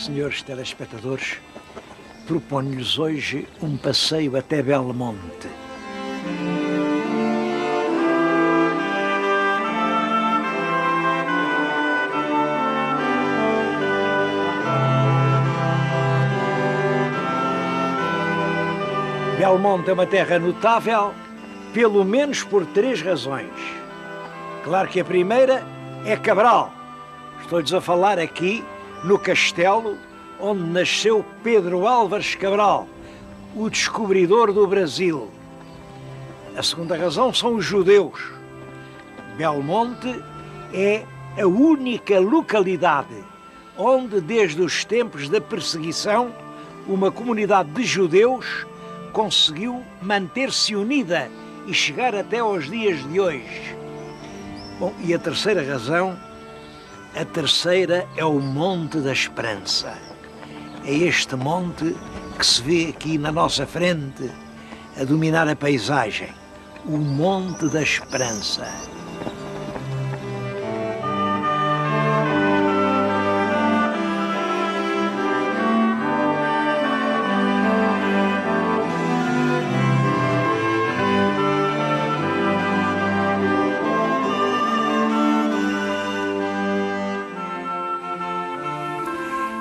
Senhores telespectadores, proponho-lhes hoje um passeio até Belmonte. Belmonte é uma terra notável, pelo menos por 3 razões. Claro que a primeira é Cabral. Estou-lhes a falar aqui no castelo onde nasceu Pedro Álvares Cabral, o descobridor do Brasil. A segunda razão são os judeus. Belmonte é a única localidade onde, desde os tempos da perseguição, uma comunidade de judeus conseguiu manter-se unida e chegar até aos dias de hoje. Bom, e a terceira razão, a terceira é o Monte da Esperança. É este monte que se vê aqui na nossa frente, a dominar a paisagem, o Monte da Esperança.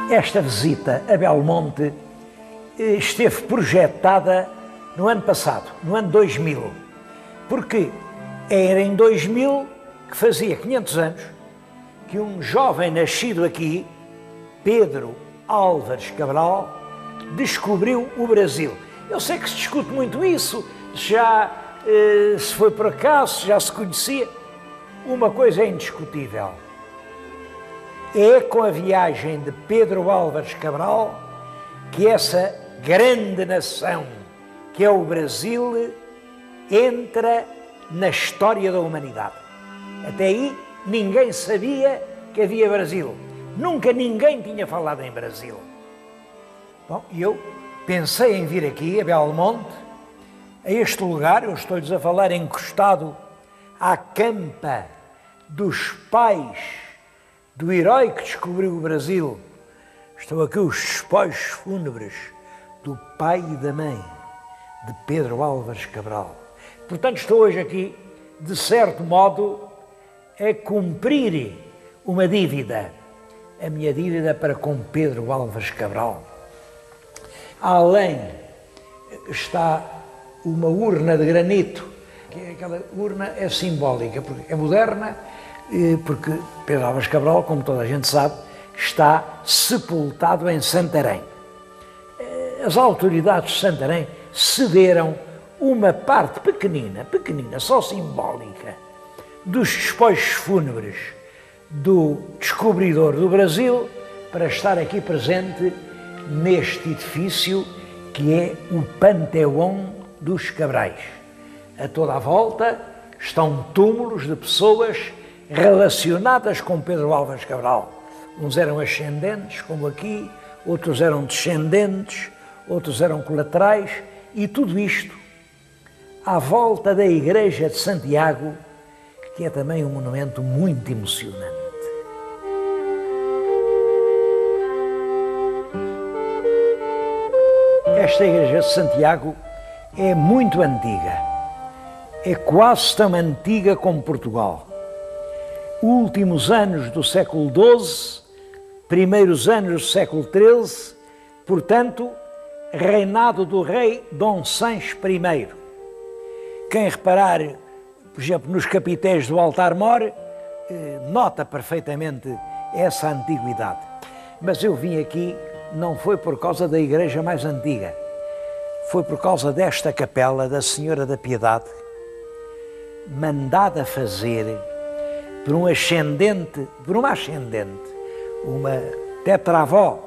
Esta visita a Belmonte esteve projetada no ano passado, no ano 2000, porque era em 2000 que fazia 500 anos que um jovem nascido aqui, Pedro Álvares Cabral, descobriu o Brasil. Eu sei que se discute muito isso, já se foi por acaso, já se conhecia. Uma coisa é indiscutível. É com a viagem de Pedro Álvares Cabral que essa grande nação, que é o Brasil, entra na história da humanidade. Até aí ninguém sabia que havia Brasil. Nunca ninguém tinha falado em Brasil. Bom, eu pensei em vir aqui a Belmonte, a este lugar. Eu estou-lhes a falar encostado à campa dos pais do herói que descobriu o Brasil. Estão aqui os despojos fúnebres do pai e da mãe de Pedro Álvares Cabral. Portanto, estou hoje aqui, de certo modo, a cumprir uma dívida, a minha dívida para com Pedro Álvares Cabral. Além está uma urna de granito, que aquela urna é simbólica, porque é moderna, porque Pedro Álvares Cabral, como toda a gente sabe, está sepultado em Santarém. As autoridades de Santarém cederam uma parte pequenina, só simbólica, dos despojos fúnebres do descobridor do Brasil para estar aqui presente neste edifício que é o Panteão dos Cabrais. A toda a volta estão túmulos de pessoas relacionadas com Pedro Álvares Cabral. Uns eram ascendentes, como aqui, outros eram descendentes, outros eram colaterais, e tudo isto à volta da Igreja de Santiago, que é também um monumento muito emocionante. Esta Igreja de Santiago é muito antiga, é quase tão antiga como Portugal. Últimos anos do século XII, primeiros anos do século XIII, portanto, reinado do rei Dom Sancho I. Quem reparar, por exemplo, nos capitéis do altar-mor, nota perfeitamente essa antiguidade. Mas eu vim aqui, não foi por causa da igreja mais antiga, foi por causa desta capela da Senhora da Piedade, mandada fazer por uma ascendente, uma tetravó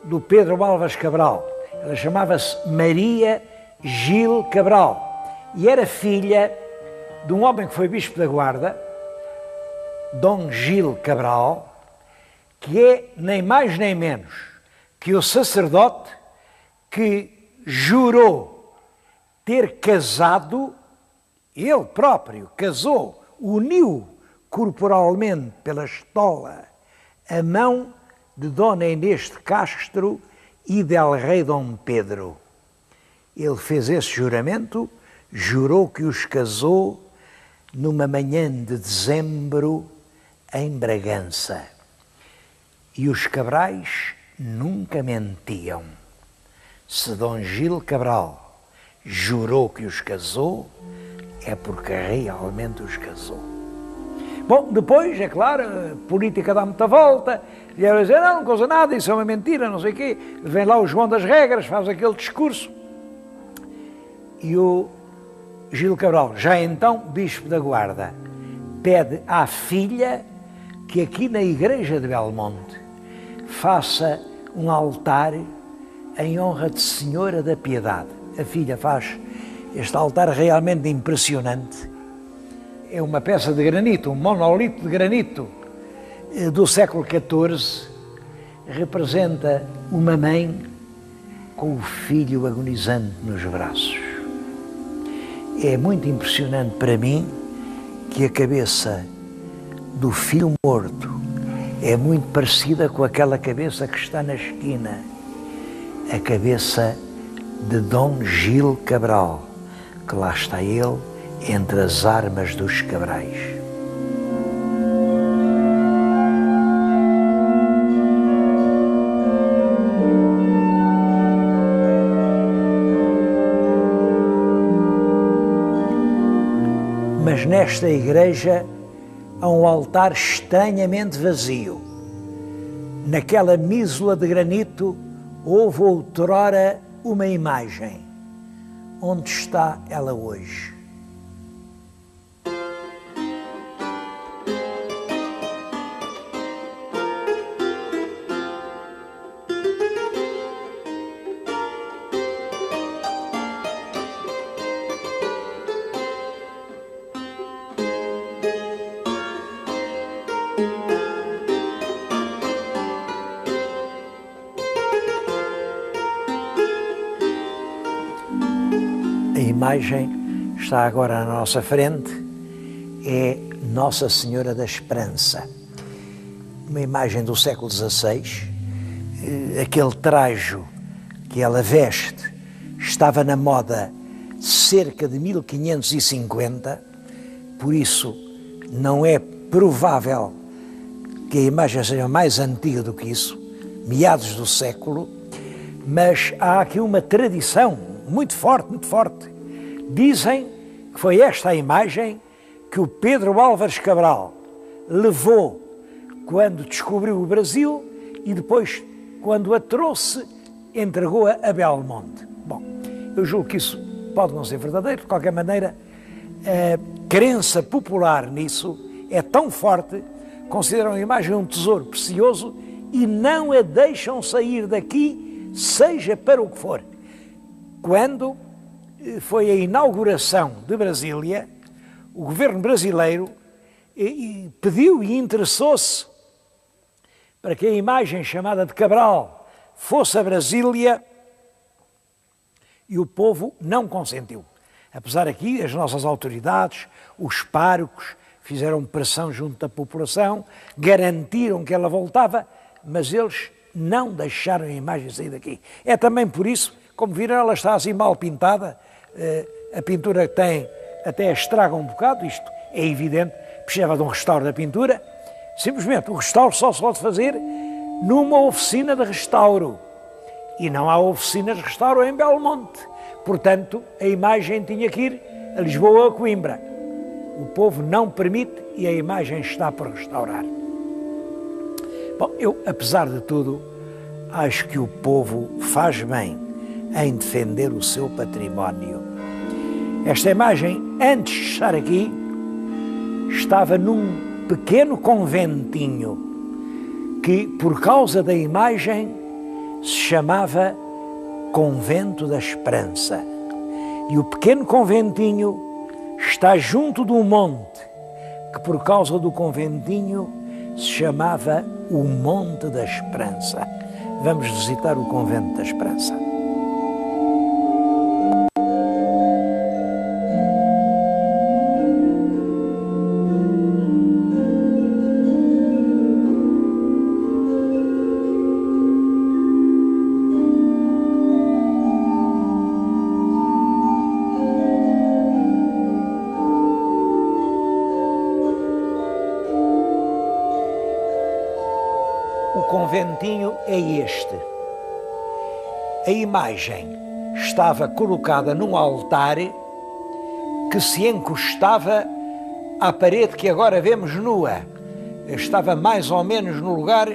do Pedro Álvares Cabral. Ela chamava-se Maria Gil Cabral e era filha de um homem que foi bispo da Guarda, Dom Gil Cabral, que é nem mais nem menos que o sacerdote que jurou ter casado, ele próprio casou, uniu corporalmente pela estola a mão de Dona Inês de Castro e del Rei Dom Pedro. Ele fez esse juramento, jurou que os casou numa manhã de dezembro em Bragança. E os Cabrais nunca mentiam. Se Dom Gil Cabral jurou que os casou, é porque realmente os casou. Bom, depois, é claro, a política dá muita volta, e ela diz, não cousa nada, isso é uma mentira, não sei o quê. Vem lá o João das Regras, faz aquele discurso. E o Gil Cabral, já então bispo da Guarda, pede à filha que aqui na igreja de Belmonte faça um altar em honra de Senhora da Piedade. A filha faz este altar realmente impressionante. É uma peça de granito, um monolito de granito do século XIV, representa uma mãe com o filho agonizante nos braços. É muito impressionante para mim que a cabeça do filho morto é muito parecida com aquela cabeça que está na esquina, a cabeça de Dom Gil Cabral, que lá está ele entre as armas dos Cabrais. Mas nesta igreja há um altar estranhamente vazio. Naquela mísula de granito houve outrora uma imagem. Onde está ela hoje? A imagem está agora na nossa frente, é Nossa Senhora da Esperança, uma imagem do século XVI. Aquele trajo que ela veste estava na moda cerca de 1550, por isso não é provável que a imagem seja mais antiga do que isso, meados do século, mas há aqui uma tradição muito forte, muito forte. Dizem que foi esta a imagem que o Pedro Álvares Cabral levou quando descobriu o Brasil e depois, quando a trouxe, entregou-a a Belmonte. Bom, eu julgo que isso pode não ser verdadeiro, de qualquer maneira, a crença popular nisso é tão forte, consideram a imagem um tesouro precioso e não a deixam sair daqui, seja para o que for. Quando foi a inauguração de Brasília, o governo brasileiro pediu e interessou-se para que a imagem chamada de Cabral fosse a Brasília e o povo não consentiu. Apesar aqui, as nossas autoridades, os párocos, fizeram pressão junto da população, garantiram que ela voltava, mas eles não deixaram a imagem sair daqui. É também por isso, como viram, ela está assim mal pintada, a pintura que tem até estraga um bocado, isto é evidente, precisava de um restauro da pintura. Simplesmente o restauro só se pode fazer numa oficina de restauro. E não há oficinas de restauro em Belmonte. Portanto, a imagem tinha que ir a Lisboa ou a Coimbra. O povo não permite e a imagem está por restaurar. Bom, eu, apesar de tudo, acho que o povo faz bem em defender o seu património. Esta imagem, antes de estar aqui, estava num pequeno conventinho que, por causa da imagem, se chamava Convento da Esperança. E o pequeno conventinho está junto de um monte que, por causa do conventinho, se chamava o Monte da Esperança. Vamos visitar o Convento da Esperança. conventinho é este. A imagem estava colocada num altar que se encostava à parede que agora vemos nua. Estava mais ou menos no lugar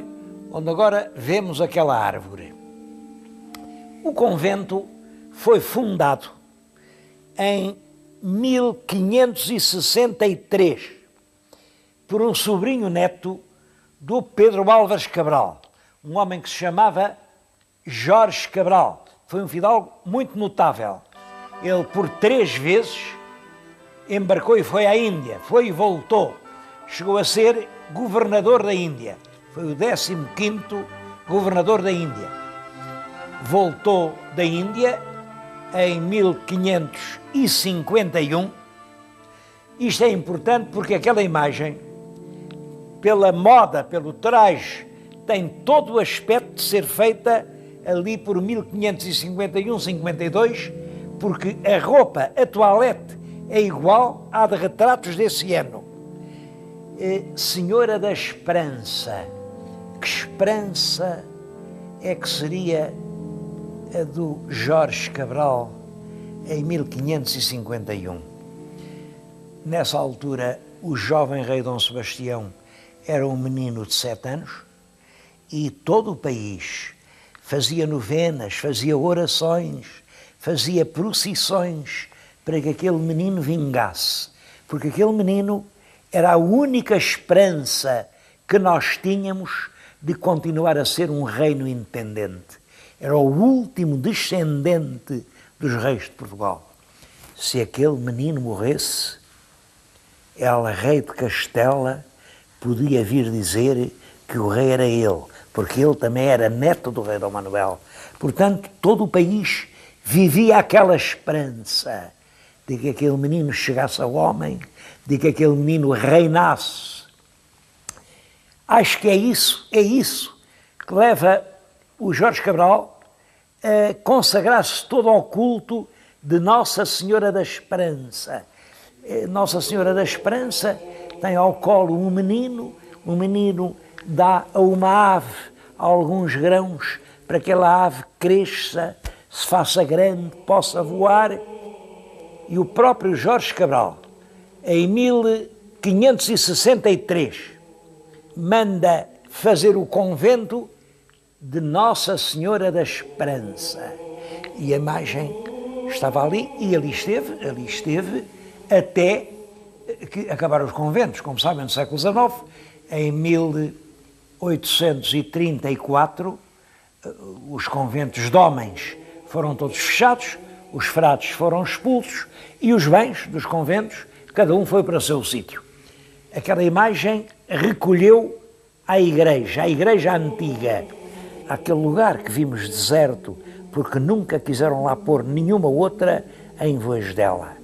onde agora vemos aquela árvore. O convento foi fundado em 1563 por um sobrinho neto do Pedro Álvares Cabral, um homem que se chamava Jorge Cabral. Foi um fidalgo muito notável. Ele, por 3 vezes, embarcou e foi à Índia, foi e voltou. Chegou a ser governador da Índia. Foi o 15º governador da Índia. Voltou da Índia em 1551. Isto é importante porque aquela imagem, pela moda, pelo traje, tem todo o aspecto de ser feita ali por 1551, 52, porque a roupa, a toilette, é igual à de retratos desse ano. Senhora da Esperança. Que esperança é que seria a do Jorge Cabral em 1551? Nessa altura, o jovem rei Dom Sebastião era um menino de 7 anos e todo o país fazia novenas, fazia orações, fazia procissões para que aquele menino vingasse, porque aquele menino era a única esperança que nós tínhamos de continuar a ser um reino independente. Era o último descendente dos reis de Portugal. Se aquele menino morresse, ela, rei de Castela, podia vir dizer que o rei era ele, porque ele também era neto do rei Dom Manuel. Portanto, todo o país vivia aquela esperança de que aquele menino chegasse ao homem, de que aquele menino reinasse. Acho que é isso que leva o Jorge Cabral a consagrar-se todo ao culto de Nossa Senhora da Esperança. Nossa Senhora da Esperança tem ao colo um menino, o menino dá a uma ave alguns grãos para que aquela ave cresça, se faça grande, possa voar. E o próprio Jorge Cabral, em 1563, manda fazer o convento de Nossa Senhora da Esperança. E a imagem estava ali, e ali esteve até que acabaram os conventos, como sabem, no século XIX. Em 1834, os conventos de homens foram todos fechados, os frades foram expulsos e os bens dos conventos, cada um foi para o seu sítio. Aquela imagem recolheu a igreja antiga, aquele lugar que vimos deserto, porque nunca quiseram lá pôr nenhuma outra em vez dela.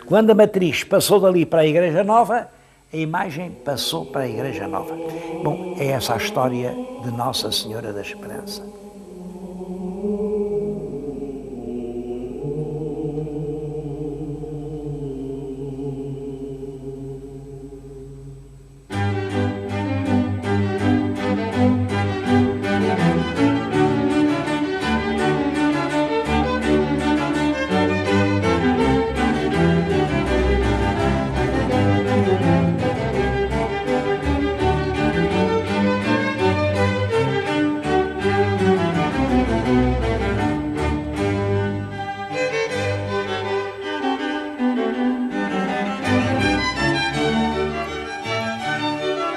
Quando a matriz passou dali para a Igreja Nova, a imagem passou para a Igreja Nova. Bom, é essa a história de Nossa Senhora da Esperança.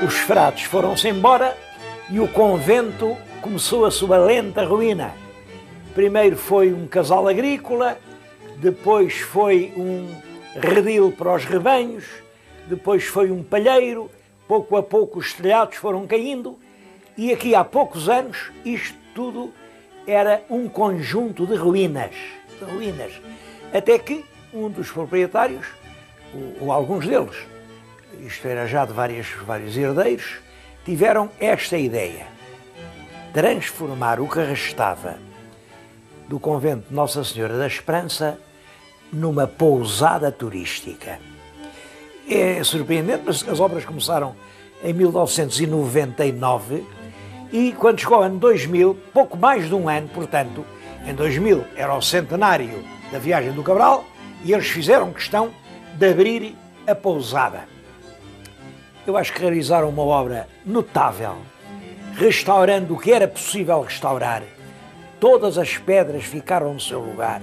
Os frades foram-se embora e o convento começou a sua lenta ruína. Primeiro foi um casal agrícola, depois foi um redil para os rebanhos, depois foi um palheiro, pouco a pouco os telhados foram caindo e aqui há poucos anos isto tudo era um conjunto de ruínas. Até que um dos proprietários, ou alguns deles, isto era já de vários herdeiros, tiveram esta ideia: transformar o que restava do convento de Nossa Senhora da Esperança numa pousada turística. É surpreendente, mas as obras começaram em 1999 E quando chegou o ano 2000, pouco mais de um ano, portanto, em 2000 era o centenário da viagem do Cabral, e eles fizeram questão de abrir a pousada. Eu acho que realizaram uma obra notável, restaurando o que era possível restaurar. Todas as pedras ficaram no seu lugar,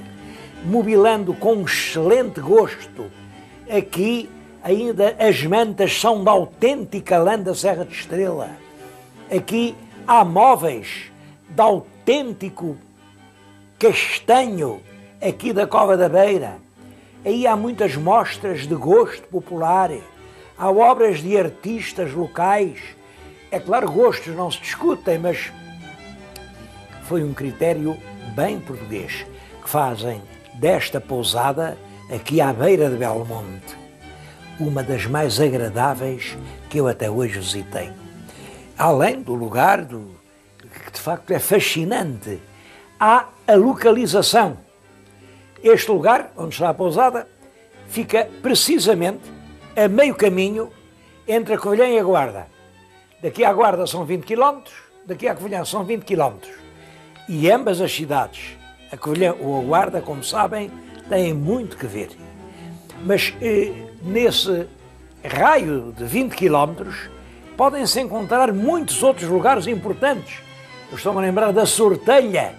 mobilando com um excelente gosto. Aqui ainda as mantas são da autêntica lã da Serra de Estrela. Aqui há móveis de autêntico castanho, aqui da Cova da Beira. Aí há muitas mostras de gosto popular, há obras de artistas locais. É claro, gostos não se discutem, mas foi um critério bem português que fazem desta pousada, aqui à beira de Belmonte, uma das mais agradáveis que eu até hoje visitei. Além do lugar, que de facto é fascinante, há a localização. Este lugar, onde está a pousada, fica precisamente a meio caminho entre a Covilhã e a Guarda. Daqui à Guarda são 20 km, daqui à Covilhã são 20 km. E ambas as cidades, a Covilhã ou a Guarda, como sabem, têm muito que ver. Mas nesse raio de 20 km podem-se encontrar muitos outros lugares importantes. Eu estou-me a lembrar da Sortelha,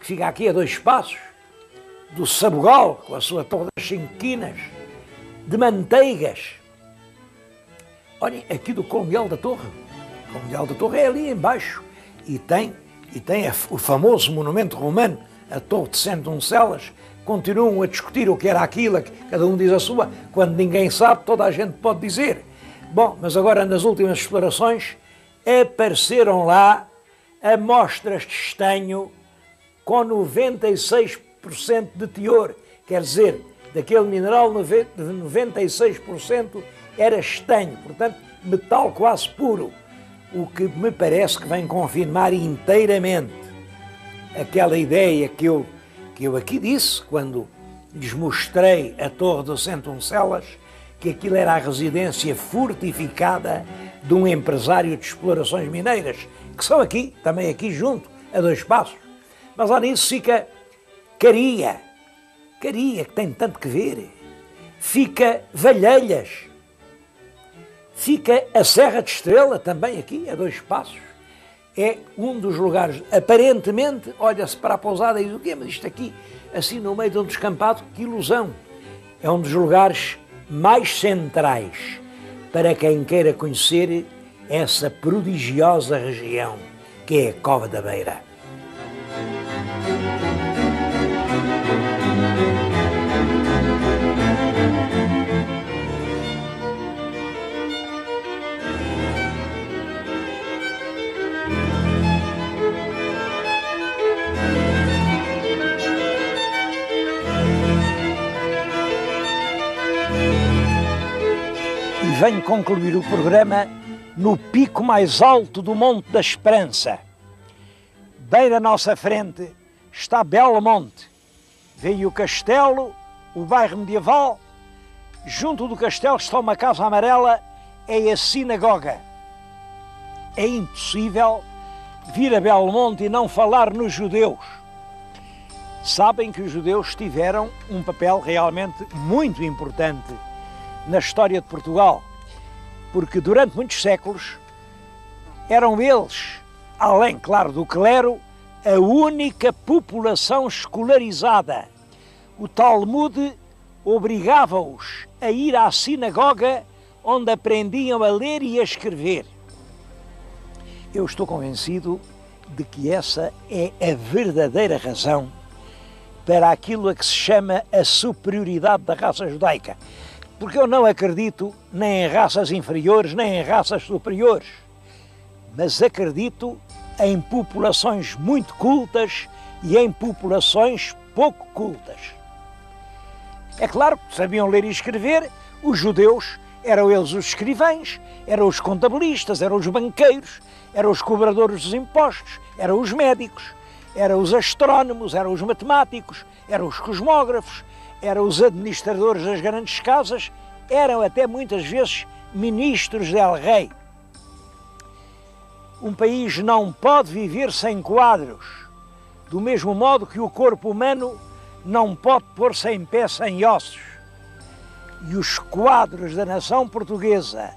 que fica aqui a 2 passos, do Sabugal, com a sua Torre das 5 Quinas, de Manteigas. Olhem, aqui do Colonial da Torre. O Colonial da Torre é ali embaixo e tem o famoso monumento romano, a Torre de Centoncelas. Continuam a discutir o que era aquilo, cada um diz a sua, quando ninguém sabe, toda a gente pode dizer. Bom, mas agora nas últimas explorações apareceram lá amostras de estanho com 96% de teor, quer dizer, daquele mineral 96% era estanho, portanto metal quase puro, o que me parece que vem confirmar inteiramente aquela ideia que eu aqui disse, quando lhes mostrei a Torre de Centoncelas, que aquilo era a residência fortificada de um empresário de explorações mineiras, que são aqui, também aqui junto, a 2 passos. Mas lá nisso fica Caria, que tem tanto que ver, fica Valhelhas, fica a Serra de Estrela, também aqui, a 2 passos. É um dos lugares, aparentemente, olha-se para a pousada e diz o quê? Mas isto aqui, assim no meio de um descampado, que ilusão. É um dos lugares mais centrais para quem queira conhecer essa prodigiosa região que é a Cova da Beira. Venho concluir o programa no pico mais alto do Monte da Esperança. Bem à nossa frente está Belmonte. Veio o castelo, o bairro medieval. Junto do castelo está uma casa amarela, é a sinagoga. É impossível vir a Belmonte e não falar nos judeus. Sabem que os judeus tiveram um papel realmente muito importante na história de Portugal, porque durante muitos séculos eram eles, além, claro, do clero, a única população escolarizada. O Talmud obrigava-os a ir à sinagoga, onde aprendiam a ler e a escrever. Eu estou convencido de que essa é a verdadeira razão para aquilo a que se chama a superioridade da raça judaica. Porque eu não acredito nem em raças inferiores, nem em raças superiores, mas acredito em populações muito cultas e em populações pouco cultas. É claro que sabiam ler e escrever, os judeus eram eles os escrivães, eram os contabilistas, eram os banqueiros, eram os cobradores dos impostos, eram os médicos, eram os astrónomos, eram os matemáticos, eram os cosmógrafos, eram os administradores das grandes casas, eram até muitas vezes ministros del rei. Um país não pode viver sem quadros, do mesmo modo que o corpo humano não pode pôr-se em pé sem ossos. E os quadros da nação portuguesa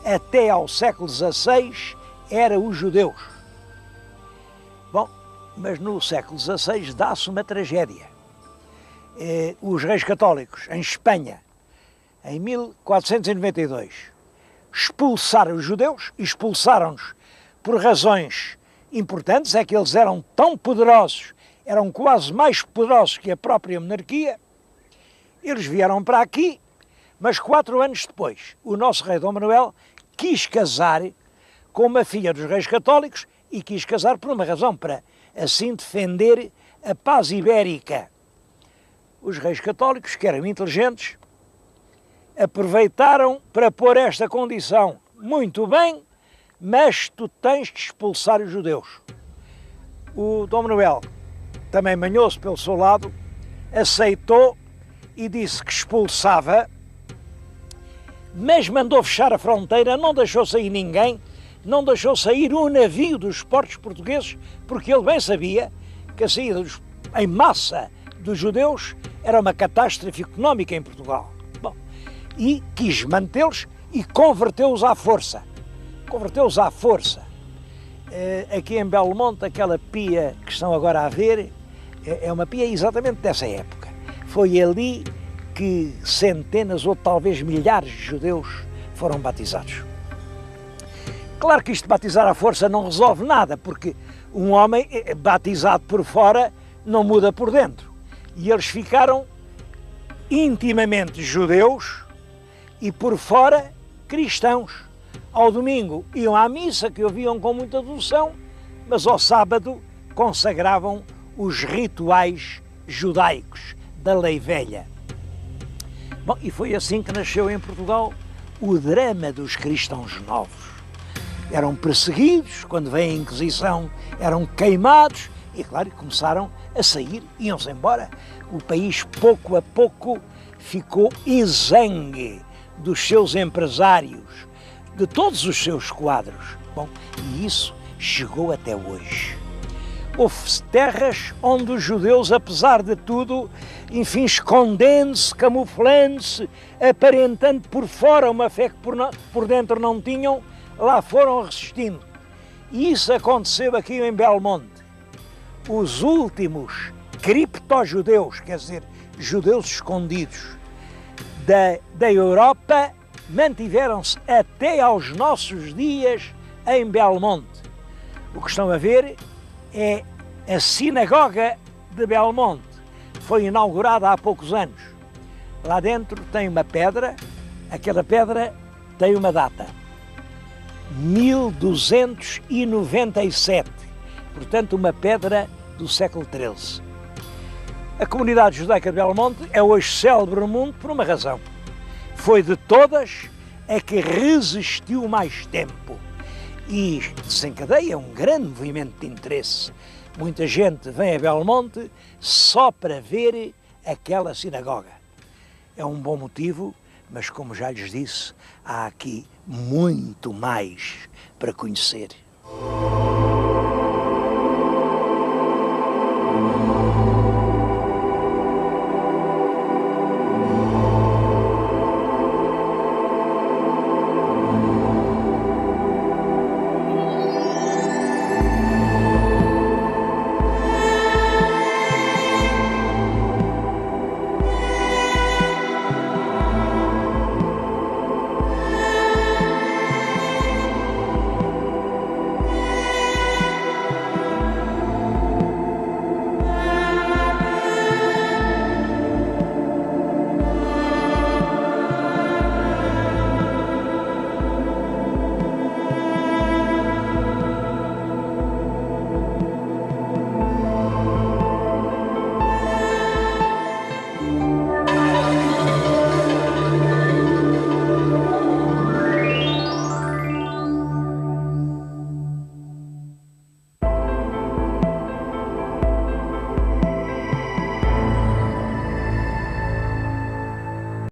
até ao século XVI eram os judeus. Bom, mas no século XVI dá-se uma tragédia. Os reis católicos, em Espanha, em 1492, expulsaram os judeus, expulsaram-nos por razões importantes, é que eles eram tão poderosos, eram quase mais poderosos que a própria monarquia. Eles vieram para aqui, mas 4 anos depois, o nosso rei Dom Manuel quis casar com uma filha dos reis católicos e quis casar por uma razão, para assim defender a paz ibérica. Os reis católicos, que eram inteligentes, aproveitaram para pôr esta condição. Muito bem, mas tu tens de expulsar os judeus. O Dom Manuel também manhou-se pelo seu lado, aceitou e disse que expulsava, mas mandou fechar a fronteira, não deixou sair ninguém, não deixou sair um navio dos portos portugueses, porque ele bem sabia que a saída em massa dos judeus era uma catástrofe económica em Portugal. Bom, e quis mantê-los e converteu-os à força. Converteu-os à força. Aqui em Belmonte, aquela pia que estão agora a ver, é uma pia exatamente dessa época. Foi ali que centenas ou talvez milhares de judeus foram batizados. Claro que isto de batizar à força não resolve nada, porque um homem batizado por fora não muda por dentro. E eles ficaram intimamente judeus e por fora cristãos. Ao domingo iam à missa, que ouviam com muita devoção, mas ao sábado consagravam os rituais judaicos da lei velha. Bom, e foi assim que nasceu em Portugal o drama dos cristãos novos. Eram perseguidos, quando veio a Inquisição, eram queimados e, claro, começaram a sair, iam-se embora. O país, pouco a pouco, ficou exangue dos seus empresários, de todos os seus quadros. Bom, e isso chegou até hoje. Houve terras onde os judeus, apesar de tudo, enfim, escondendo-se, camuflando-se, aparentando por fora uma fé que por dentro não tinham, lá foram resistindo. E isso aconteceu aqui em Belmonte. Os últimos criptojudeus, quer dizer, judeus escondidos da Europa, mantiveram-se até aos nossos dias em Belmonte. O que estão a ver é a sinagoga de Belmonte. Foi inaugurada há poucos anos. Lá dentro tem uma pedra, aquela pedra tem uma data. 1297, portanto uma pedra do século XIII. A comunidade judaica de Belmonte é hoje célebre no mundo por uma razão. Foi de todas a que resistiu mais tempo e desencadeia um grande movimento de interesse. Muita gente vem a Belmonte só para ver aquela sinagoga. É um bom motivo, mas como já lhes disse, há aqui muito mais para conhecer.